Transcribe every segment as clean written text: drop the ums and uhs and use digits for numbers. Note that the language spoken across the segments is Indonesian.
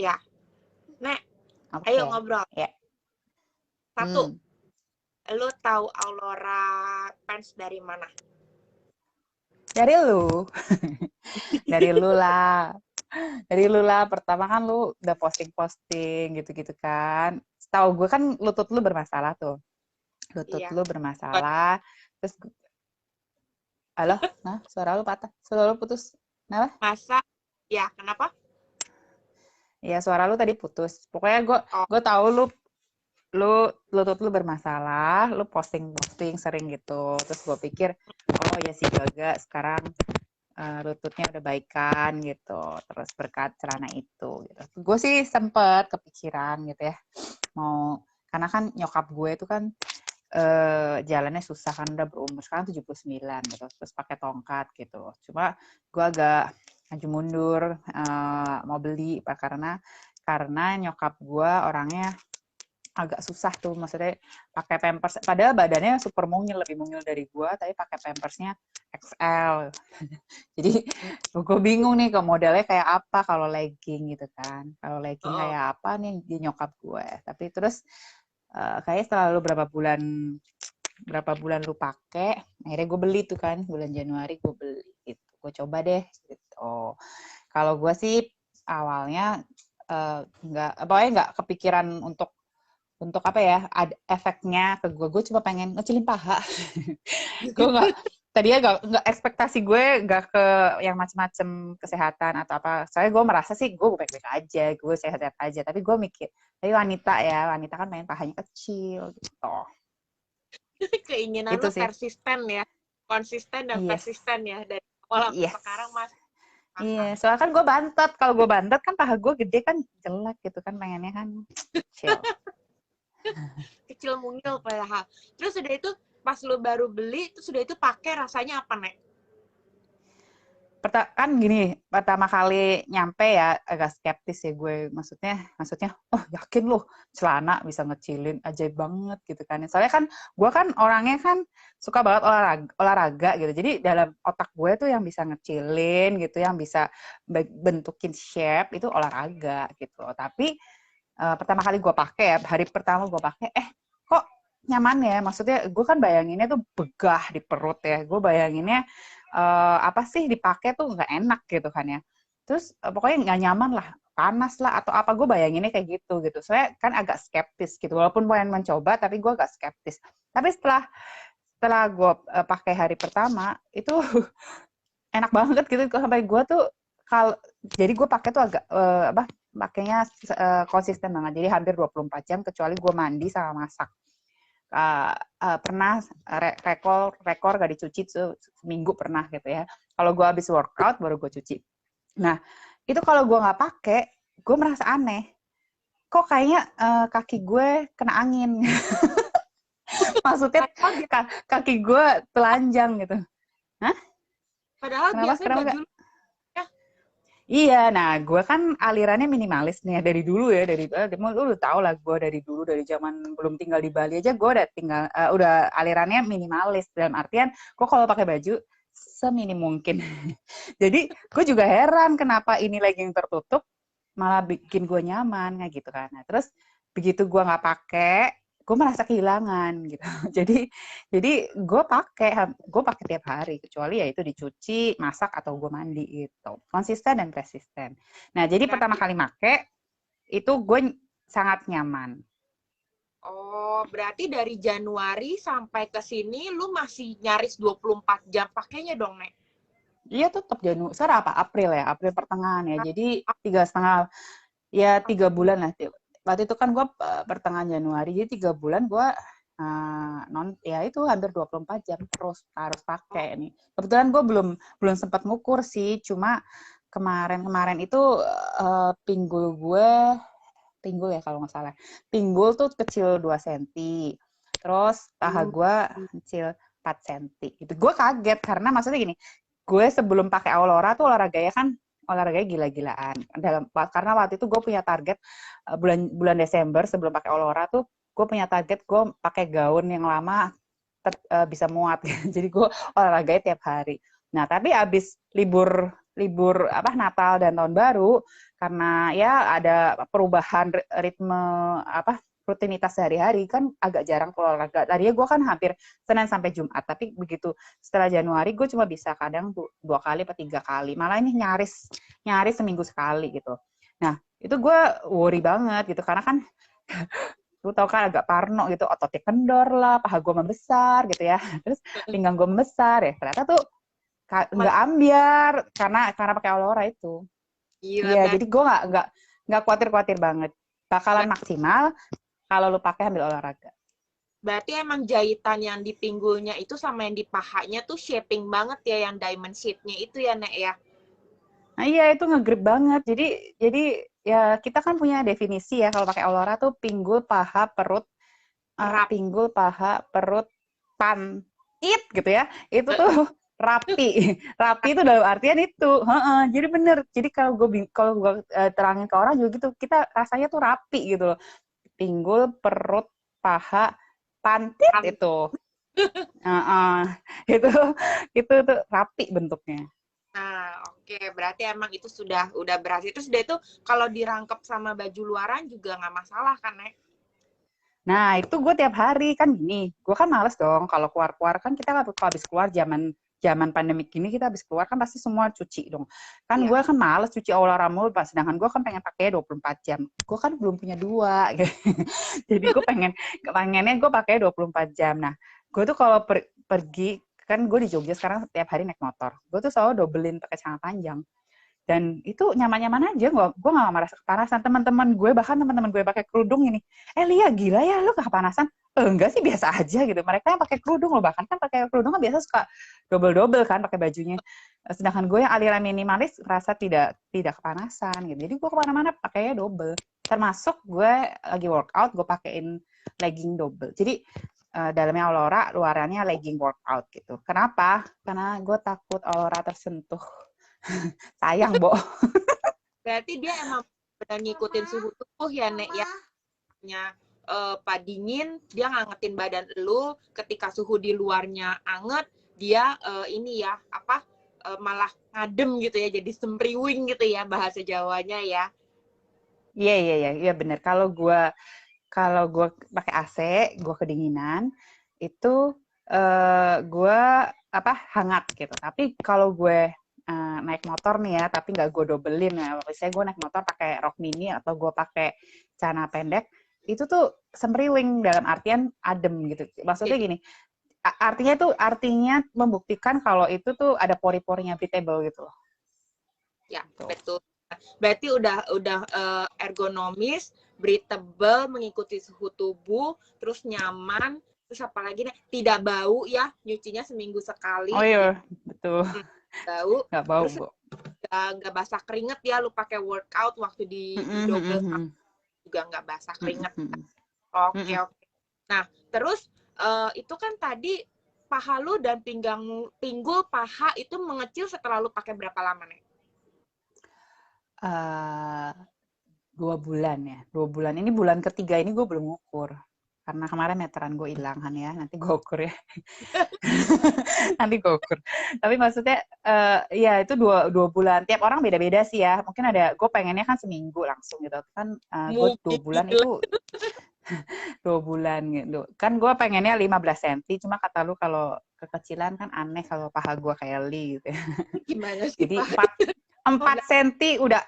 Ya, Nek, ayo Oke. ngobrol. Ya. Satu, lu tahu Aurora Pants dari mana? Dari lu. Dari lu lah. Dari lu lah. Pertama kan lu udah posting-posting gitu-gitu kan. Setahu gue kan lutut lu bermasalah tuh. Lutut Iya. lu bermasalah. Terus, halo? Nah, suara lu patah. Suara lu putus. Kenapa? Masa? Ya, kenapa? Ya, suara lu tadi putus. Pokoknya Oh, gue tahu lutut lu bermasalah, lu posting sering gitu. Terus gue pikir, oh ya si Gaga sekarang lututnya udah baikan gitu. Terus berkat celana itu gitu. Gue sih sempet kepikiran gitu ya. Karena kan nyokap gue itu kan jalannya susah kan udah berumur sekarang 79 gitu. Terus pakai tongkat gitu. Cuma gue agak maju mundur mau beli karena nyokap gue orangnya agak susah tuh, maksudnya pakai pampers padahal badannya super mungil, lebih mungil dari gue, tapi pakai pampersnya XL. Jadi gue bingung nih ke modelnya kayak apa kalau legging gitu kan, kalau legging oh. kayak apa nih di nyokap gue. Tapi terus kayaknya setelah lu berapa bulan lu pakai, akhirnya gue beli tuh kan, bulan Januari gue beli gitu, gue coba deh gitu. Kalau gue sih awalnya nggak kepikiran untuk apa ya, ada efeknya ke gue cuma pengen ngecilin paha. Gue tadinya nggak ekspektasi gue nggak ke yang macam-macam kesehatan atau apa, soalnya gue merasa sih gue baik-baik aja, gue sehat-sehat aja, tapi gue mikir, tapi wanita kan pengen pahanya kecil gitu. Keinginan Itu lu sih. persisten ya. Konsisten dan Iya. persisten ya. Dari awal sampai Yes. sekarang Mas. Iya, soalnya kan gue bantet. Kalau gue bantet kan paha gue gede kan jelek gitu kan, pengennya kan chill. Kecil mungil padahal. Terus udah itu pas lu baru beli, terus udah itu pakai rasanya apa, Nek? Kan gini, pertama kali nyampe ya agak skeptis ya gue, maksudnya oh yakin loh celana bisa ngecilin, ajaib banget gitu kan. Soalnya kan gue kan orangnya kan suka banget olahraga gitu, jadi dalam otak gue tuh yang bisa ngecilin gitu, yang bisa bentukin shape itu olahraga gitu. Tapi pertama kali gue pakai ya, hari pertama gue pakai, kok nyaman ya, maksudnya gue kan bayanginnya tuh begah di perut ya, gue bayanginnya apa sih dipakai tuh nggak enak gitu kan ya, terus pokoknya nggak nyaman lah, panas lah atau apa, gue bayanginnya kayak gitu. Saya kan agak skeptis gitu, walaupun pengen mencoba tapi gue agak skeptis. Tapi setelah gue pakai hari pertama itu enak banget gitu, sampai gue tuh kalau jadi gue pakai tuh agak pakainya konsisten banget, jadi hampir 24 jam kecuali gue mandi sama masak. Pernah rekor gak dicuci seminggu pernah gitu ya. Kalau gue habis workout baru gue cuci. Nah itu kalau gue nggak pakai, gue merasa aneh. Kok kayaknya kaki gue kena angin. Maksudnya kaki gue telanjang gitu. Hah? Padahal Kenapa? biasanya Kenapa baju gak? ya. Iya, nah gue kan alirannya minimalis nih dari dulu ya, lu tau lah gue dari dulu, dari zaman belum tinggal di Bali aja gue udah alirannya minimalis, dalam artian gue kalau pakai baju seminim mungkin. Jadi gue juga heran kenapa ini legging tertutup malah bikin gue nyaman kayak gitu kan. Nah, terus begitu gue nggak pakai, gue merasa kehilangan gitu. Jadi gue pakai tiap hari, kecuali ya itu dicuci, masak atau gue mandi gitu. Konsisten dan persisten. Nah, jadi pertama Berarti kali make itu gue sangat nyaman. berarti dari Januari sampai ke sini lu masih nyaris 24 jam pakainya dong, Nek. Iya tetap Januari, sekarang apa? April ya, April pertengahan ya. Jadi 3,5, ya 3 bulan lah. Waktu itu kan gue pertengahan Januari, jadi 3 bulan gue ya itu hampir 24 jam terus harus pakai nih. Kebetulan gue belum sempat ngukur sih, cuma kemarin itu pinggul ya kalau nggak salah. Pinggul tuh kecil 2 cm. Terus paha gue kecil 4 cm. Gitu. Gue kaget karena maksudnya gini, gue sebelum pakai Aurora tuh olahraganya gila-gilaan. Karena waktu itu gue punya target bulan Desember sebelum pakai Aurora tuh gue punya target gue pakai gaun yang lama bisa muat. Jadi gue olahraganya tiap hari. Nah, tapi abis libur libur apa Natal dan Tahun Baru karena ya ada perubahan ritme apa rutinitas sehari-hari kan agak jarang keluar olahraga. Tadinya gue kan hampir Senin sampai Jumat, tapi begitu setelah Januari gue cuma bisa kadang 2 kali atau 3 kali. Malah ini nyaris seminggu sekali gitu. Nah itu gue worry banget gitu karena kan lu tau kan agak parno gitu, ototnya kendor lah, paha gue membesar gitu ya, terus pinggang gue membesar ya, ternyata tuh nggak ambiar karena pakai Aurora itu. Gila, Iya, jadi gue nggak khawatir banget. Bakalan maksimal kalau lu pakai ambil olahraga. berarti emang jahitan yang di pinggulnya itu sama yang di pahanya tuh shaping banget ya, yang diamond shape-nya itu ya, Nek ya? Nah iya itu nge-grip banget. Jadi ya kita kan punya definisi ya kalau pakai Aurora tuh pinggul, paha, perut, pinggul, paha, perut, pantit gitu ya. Itu tuh rapi. Rapi itu dalam artian itu. Jadi bener. Jadi kalau gue terangin ke orang juga gitu, kita rasanya tuh rapi gitu loh. Pinggul, perut, paha, pantit itu. Itu tuh rapi bentuknya. Nah, oke. Berarti emang itu udah berhasil. Terus dia itu kalau dirangkep sama baju luaran juga nggak masalah kan, Nek? Nah, itu gue tiap hari kan gini. Gue kan males dong kalau keluar-keluar kan kita kalau habis keluar zaman pandemik gini kita habis keluar kan pasti semua cuci dong. Kan gue kan males cuci Aurora mulu, sedangkan gue kan pengen pakai 24 jam. Gue kan belum punya 2. Jadi gue pengennya gue pakai 24 jam. Nah, gue tuh kalau pergi kan gue di Jogja sekarang setiap hari naik motor. Gue tuh selalu dobelin pakai celana panjang. Dan itu nyaman-nyaman aja, gue gak merasa kepanasan. Teman-teman gue pakai kerudung ini, Lia gila ya lu gak kepanasan? Enggak sih, biasa aja gitu. Mereka yang pakai kerudung loh, bahkan kan pakai kerudung kan biasa suka double-double kan pakai bajunya. Sedangkan gue yang aliran minimalis rasa tidak kepanasan gitu. Jadi gue kemana-mana pakainya double. Termasuk gue lagi workout, gue pakein legging double. Jadi dalamnya Aurora, luarannya legging workout gitu. Kenapa? Karena gue takut Aurora tersentuh. Sayang, Bo. Berarti dia emang benar ngikutin suhu tubuh ya, Nek ya. Pak dingin, dia ngangetin badan lu. Ketika suhu di luarnya anget, dia malah ngadem gitu ya, jadi sempriwing gitu ya bahasa Jawanya ya. Iya bener. Kalau gue pakai AC, gue kedinginan, itu gue hangat gitu. Tapi kalau gue naik motor nih ya, tapi nggak gue dobelin ya. Misalnya gue naik motor pakai rok mini atau gue pakai celana pendek, itu tuh sempriwing dalam artian adem gitu. Maksudnya gini, artinya membuktikan kalau itu tuh ada pori-porinya breathable gitu loh. Ya, betul. Berarti udah ergonomis, breathable, mengikuti suhu tubuh, terus nyaman, terus apalagi nih, tidak bau ya, nyucinya seminggu sekali. Oh iya, betul. Nggak bau, terus nggak basah keringet ya, lu pakai workout waktu di double juga nggak basah keringet. Oke. Nah, terus itu kan tadi paha lu dan pinggul paha itu mengecil setelah lu pakai berapa lama nih? 2 bulan ya. 2 bulan. Ini bulan ketiga ini gue belum ukur. Karena kemarin meteran gue hilang kan ya. Nanti gue ukur ya. Nanti gue ukur. Tapi maksudnya ya itu 2 bulan. Tiap orang beda-beda sih ya. Mungkin ada, gue pengennya kan seminggu langsung gitu. Kan gue 2 bulan itu 2 bulan gitu. Kan gue pengennya 15 cm. Cuma kata lu kalau kekecilan kan aneh kalau paha gue kayak Lee gitu ya. Gimana sih? Jadi 4 cm udah,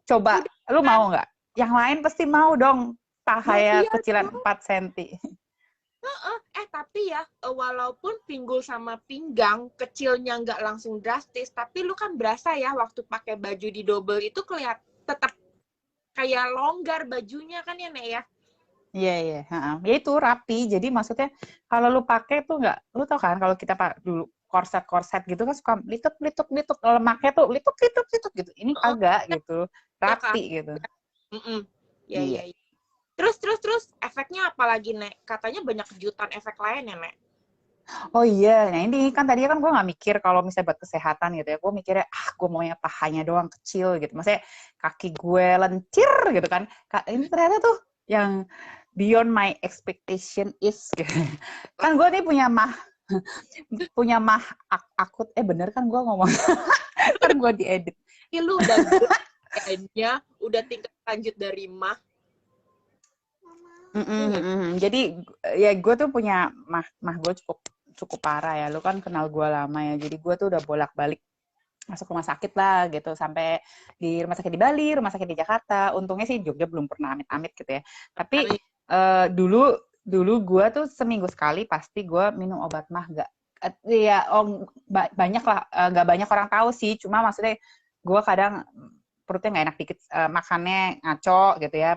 coba, lu mau nggak? Yang lain pasti mau dong, paha ya kecilan 4 cm. Tapi ya, walaupun pinggul sama pinggang kecilnya nggak langsung drastis, tapi lu kan berasa ya waktu pakai baju di double itu kelihatan tetap kayak longgar bajunya kan ya, Nek ya? Iya. Ya itu rapi, jadi maksudnya kalau lu pakai tuh nggak, lu tau kan kalau kita dulu korset gitu kan suka lituk, lemaknya tuh lituk gitu. Ini kagak gitu, rapi gitu. Iya. Terus efeknya apa lagi, Nek? Katanya banyak kejutan efek lain ya, Nek? Oh iya, nah ini kan tadi kan gue nggak mikir kalau misalnya buat kesehatan gitu ya, gue mikirnya gue maunya pahanya doang kecil gitu, maksudnya kaki gue lencir gitu kan, ini ternyata tuh yang beyond my expectation is gitu. Kan gue nih punya mah akut, bener kan gue ngomong Ntar gue diedit. Ih, lu udah kayaknya udah tingkat lanjut dari mah. Jadi ya gue tuh punya mah gue cukup parah ya. Lu kan kenal gue lama ya. Jadi gue tuh udah bolak-balik masuk rumah sakit lah gitu, sampai di rumah sakit di Bali, rumah sakit di Jakarta. Untungnya sih Jogja belum pernah amit-amit gitu ya. Tapi dulu gue tuh seminggu sekali pasti gue minum obat mah. Ya banyak lah, nggak banyak orang tahu sih. Cuma maksudnya gue kadang perutnya nggak enak dikit, makannya ngaco gitu ya.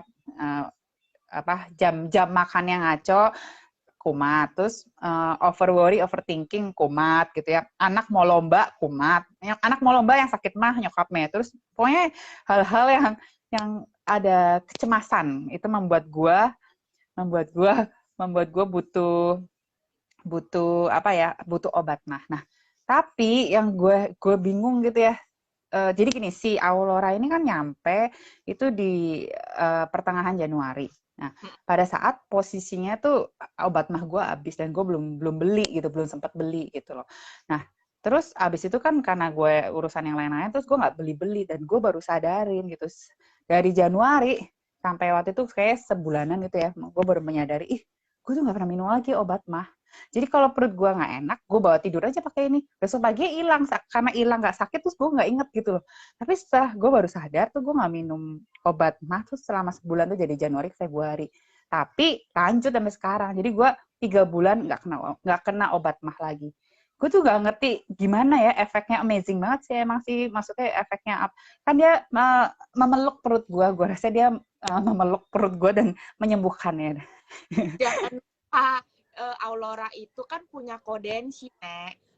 Jam makannya ngaco, kumat. Terus over worry, overthinking, kumat gitu ya. Anak mau lomba, kumat. Anak mau lomba yang sakit mah nyokapnya. Terus pokoknya hal-hal yang ada kecemasan itu membuat gue butuh obat mah. Nah, tapi yang gue bingung gitu ya. Jadi gini, si Aulora ini kan nyampe itu di pertengahan Januari. Nah, pada saat posisinya tuh obat mah gue habis dan gue belum beli gitu, belum sempat beli gitu loh. Nah, terus abis itu kan karena gue urusan yang lain-lain, terus gue nggak beli-beli dan gue baru sadarin gitu dari Januari sampai waktu itu kayak sebulanan gitu ya, gue baru menyadari, gue tuh nggak pernah minum lagi obat mah. Jadi kalau perut gue nggak enak, gue bawa tidur aja pakai ini. Besok pagi hilang, karena hilang nggak sakit, terus gue nggak inget gitu loh. Tapi setelah gue baru sadar tuh gue nggak minum obat mah tuh selama sebulan tuh jadi Januari, Februari. Tapi lanjut sampai sekarang. Jadi gue 3 bulan nggak kena obat mah lagi. Gue tuh nggak ngerti gimana ya efeknya, amazing banget sih emang sih. Maksudnya efeknya kan dia memeluk perut gue rasa dia memeluk perut gue dan menyembuhkannya. Jangan lupa Aulora itu kan punya kodensi,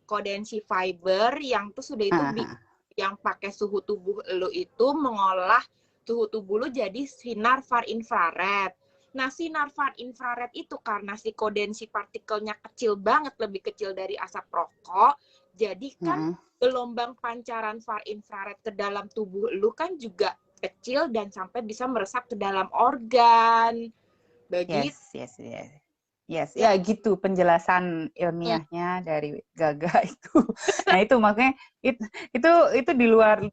kodensi fiber yang tuh sudah itu yang pakai suhu tubuh lu itu mengolah suhu tubuh lu jadi sinar far infrared. Nah, sinar far infrared itu karena si kodensi partikelnya kecil banget, lebih kecil dari asap rokok, jadi kan gelombang pancaran far infrared ke dalam tubuh lu kan juga kecil dan sampai bisa meresap ke dalam organ. Begitu. Yes, ya gitu penjelasan ilmiahnya dari Gaga itu. Nah itu makanya itu di luar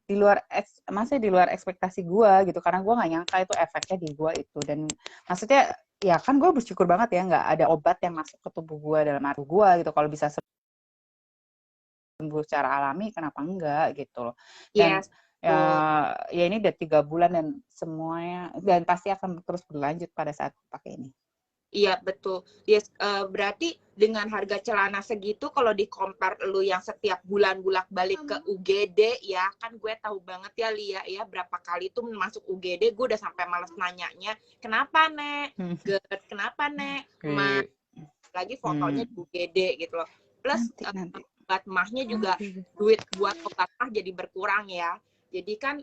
maksudnya di luar ekspektasi gue gitu, karena gue nggak nyangka itu efeknya di gue itu. Dan maksudnya ya kan gue bersyukur banget ya nggak ada obat yang masuk ke tubuh gue dalam arti gue gitu. Kalau bisa sembuh secara alami, kenapa enggak gitu loh. Dan ya ini udah 3 bulan dan semuanya, dan pasti akan terus berlanjut pada saat pakai ini. Iya, betul. Yes, berarti dengan harga celana segitu, kalau di-compare lu yang setiap bulan bolak-balik ke UGD, ya kan gue tahu banget ya, Lia, ya berapa kali tuh masuk UGD, gue udah sampai males nanyanya, kenapa, Nek? Kenapa, Nek? Lagi fotonya di UGD gitu loh. Plus, obat mahnya juga, duit buat obat mah jadi berkurang ya. Jadi kan,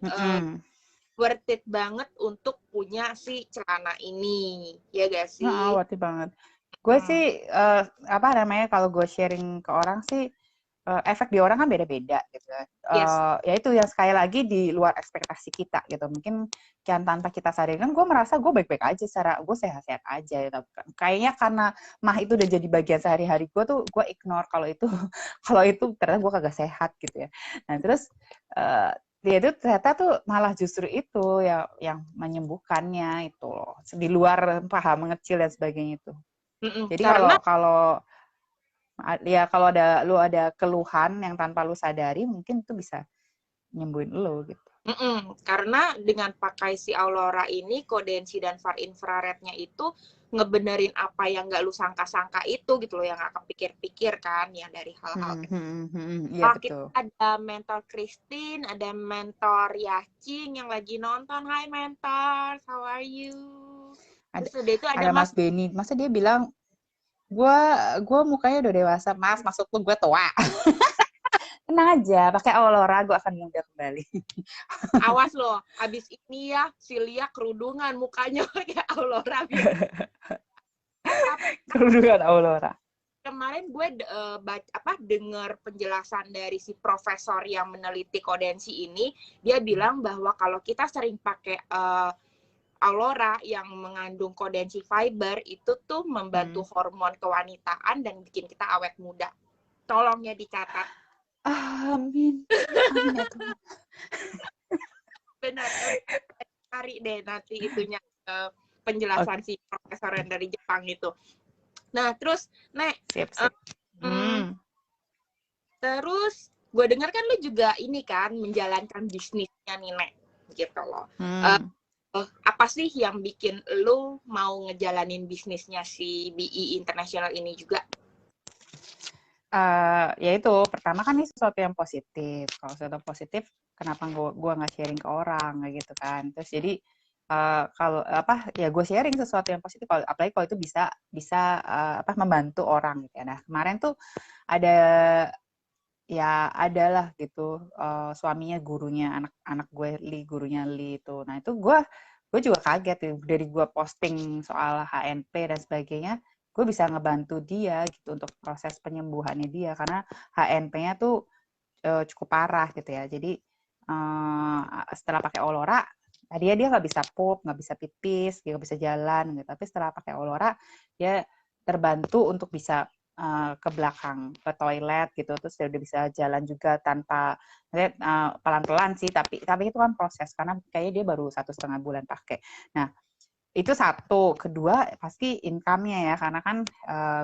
worth it banget untuk punya si celana ini, ya gak sih? Worth it banget. Gue sih kalau gue sharing ke orang sih, efek di orang kan beda-beda gitu. Ya itu yang sekali lagi di luar ekspektasi kita gitu. Mungkin kan tanpa kita sadari, kan gue merasa gue baik-baik aja, secara gue sehat-sehat aja gitu. Kayaknya karena mah itu udah jadi bagian sehari-hari gue tuh, gue ignore kalau itu ternyata gue kagak sehat gitu ya. Nah terus dia itu ternyata tuh malah justru itu yang menyembuhkannya itu loh, di luar paham mengecil dan sebagainya itu. Jadi kalau lu ada keluhan yang tanpa lu sadari, mungkin itu bisa nyembuhin lu gitu. Karena dengan pakai si Aulora ini, kodensi dan far infrarednya itu ngebenerin apa yang nggak lu sangka-sangka itu gitu loh, yang nggak kepikir-pikir kan, ya dari hal-hal iya, betul. Kita ada mentor Christine, ada mentor Yacing yang lagi nonton. Hai mentor, how are you? Terus udah itu ada Mas Benny, masa dia bilang gue mukanya udah dewasa, Mas, maksud lu gue tua. Tenang aja, pakai Aulora gue akan muda kembali. Awas loh, abis ini ya si Lia kerudungan mukanya pakai Aulora. Kerudungan Aulora. Kemarin gue dengar penjelasan dari si profesor yang meneliti kodensi ini, dia bilang bahwa kalau kita sering pakai Aulora yang mengandung kodensi fiber, itu tuh membantu hormon kewanitaan dan bikin kita awet muda. Tolong ya dicatat. Amin. Amin ya Tuhan. Benar. Cari deh nanti itunya penjelasan si profesor yang dari Jepang itu. Nah, terus Nek, Sip. Terus gue dengar kan lu juga ini kan menjalankan bisnisnya nih Nek, gitu loh. Apa sih yang bikin lu mau ngejalanin bisnisnya si BI International ini juga? Ya itu, pertama kan ini sesuatu yang positif. Kalau sesuatu positif, kenapa gue nggak sharing ke orang kayak gitu kan? Terus jadi kalau ya gue sharing sesuatu yang positif, apalagi kalau itu bisa membantu orang gitu ya. Nah kemarin tuh adalah gitu suaminya gurunya anak gue gurunya Li itu. Nah itu gue juga kaget dari gue posting soal HNP dan sebagainya, gue bisa ngebantu dia gitu untuk proses penyembuhannya dia karena HNP-nya tuh cukup parah gitu ya. Jadi setelah pakai Olora, tadinya dia nggak bisa pup, nggak bisa pipis, dia nggak bisa jalan gitu. Tapi setelah pakai Olora, dia terbantu untuk bisa ke belakang, ke toilet gitu, terus dia udah bisa jalan juga tanpa pelan-pelan sih, tapi itu kan proses karena kayaknya dia baru 1,5 bulan pakai. Nah itu satu, kedua pasti income-nya ya, karena kan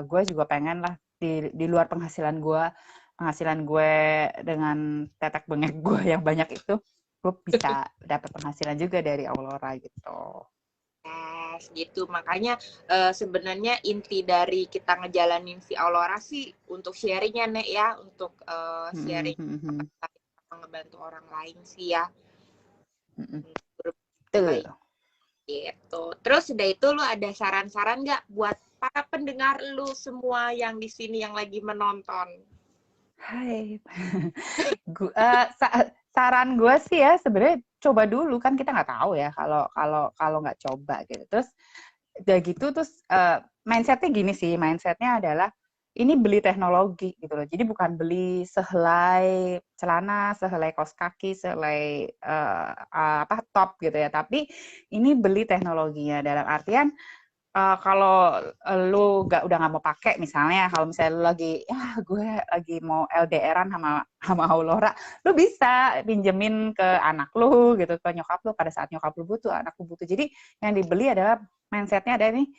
gue juga pengen lah di luar penghasilan gue dengan tetek bengek gue yang banyak itu, gue bisa dapat penghasilan juga dari Aurora gitu. Yes, gitu. Makanya sebenarnya inti dari kita ngejalanin si Aurora sih untuk sharingnya Nek ya, untuk sharing ngebantu orang lain sih ya. Betul. Gitu. Terus udah itu lu ada saran-saran nggak buat para pendengar lu semua yang di sini yang lagi menonton? Hai. Saran gue sih ya sebenarnya coba dulu, kan kita nggak tahu ya kalau nggak coba gitu. Terus udah gitu terus mindsetnya gini sih, mindsetnya adalah ini beli teknologi gitu loh. Jadi bukan beli sehelai celana, sehelai kaos kaki, sehelai top gitu ya. Tapi ini beli teknologinya dalam artian kalau lu udah nggak mau pakai, misalnya kalau misalnya lu gue lagi mau LDRan sama Aurora, lu bisa pinjemin ke anak lu gitu, ke nyokap lu pada saat nyokap lu butuh, anak lu butuh. Jadi yang dibeli adalah mindsetnya ada nih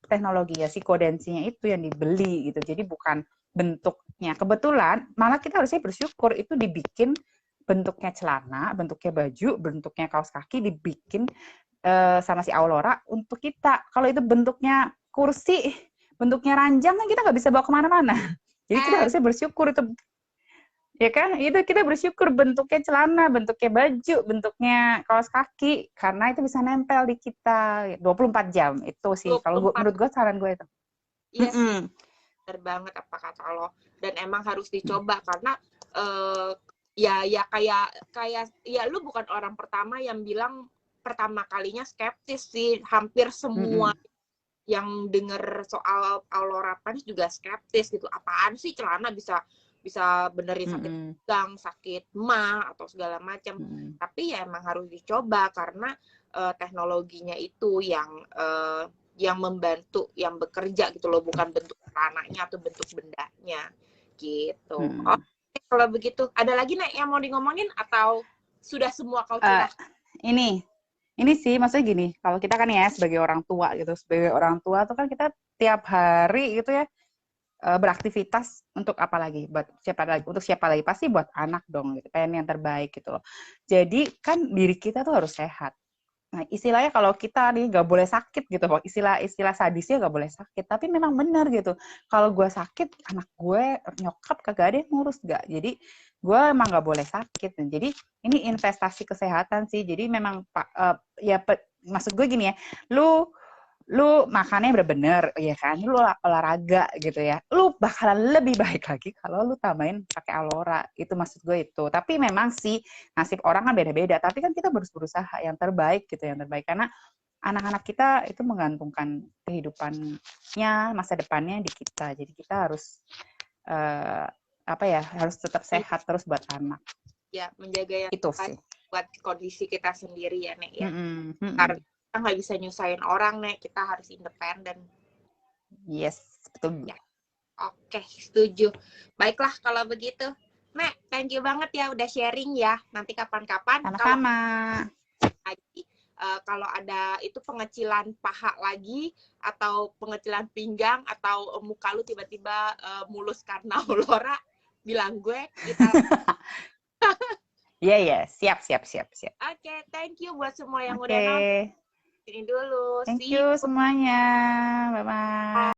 teknologi ya, psikodensinya itu yang dibeli gitu. Jadi bukan bentuknya. Kebetulan malah kita harusnya bersyukur itu dibikin bentuknya celana, bentuknya baju, bentuknya kaos kaki dibikin sama si Aurora untuk kita. Kalau itu bentuknya kursi, bentuknya ranjang, kan kita nggak bisa bawa kemana-mana. Jadi kita harusnya bersyukur itu, ya kan? Itu kita bersyukur bentuknya celana, bentuknya baju, bentuknya kaos kaki, karena itu bisa nempel di kita 24 jam. Itu sih, kalau menurut gue saran gue itu. Iya sih, benar banget apa kata lo. Dan emang harus dicoba karena ya kayak ya lu bukan orang pertama yang bilang pertama kalinya skeptis sih. Hampir semua yang denger soal Aurora Pants juga skeptis gitu. Apaan sih celana bisa benerin sakit pinggang, sakit mah atau segala macam. Tapi ya emang harus dicoba karena teknologinya itu yang membantu, yang bekerja gitu loh, bukan bentuk celananya atau bentuk bendanya gitu. Oke, kalau begitu ada lagi Nek yang mau ngomongin atau sudah semua kau curah? Ini sih maksudnya gini, kalau kita kan ya sebagai orang tua gitu, sebagai orang tua tuh kan kita tiap hari gitu ya beraktivitas untuk apa lagi? Untuk siapa lagi? Pasti buat anak dong, gitu. Pengen yang terbaik gitu loh. Jadi kan diri kita tuh harus sehat. Nah, istilahnya kalau kita nih nggak boleh sakit gitu, istilah sadisnya nggak boleh sakit. Tapi memang benar gitu. Kalau gue sakit, anak gue nyokap kagak ada yang ngurus nggak. Jadi gue emang nggak boleh sakit. Jadi ini investasi kesehatan sih. Jadi memang maksud gue gini ya, lu makannya bener-bener, ya kan, lu olahraga gitu ya, lu bakalan lebih baik lagi kalau lu tambahin pakai Aurora, itu maksud gue itu. Tapi memang sih nasib orang kan beda-beda, tapi kan kita harus berusaha yang terbaik gitu, yang terbaik, karena anak-anak kita itu menggantungkan kehidupannya, masa depannya di kita. Jadi kita harus harus tetap sehat terus buat anak. Ya, menjaga yang itu sih buat kondisi kita sendiri ya Nek ya. Karena kita nggak bisa nyusahin orang Nek, kita harus independen. Yes, betul. Ya. Oke, setuju. Baiklah kalau begitu. Mek, thank you banget ya udah sharing ya. Nanti kapan-kapan kalau Sama-sama. lagi kalau ada itu pengecilan paha lagi atau pengecilan pinggang atau muka lu tiba-tiba mulus karena Aurora, bilang gue kita. Iya, siap. Oke, thank you buat semua yang Oke. udah nonton. Ini dulu. Thank See you you. semuanya. Bye-bye.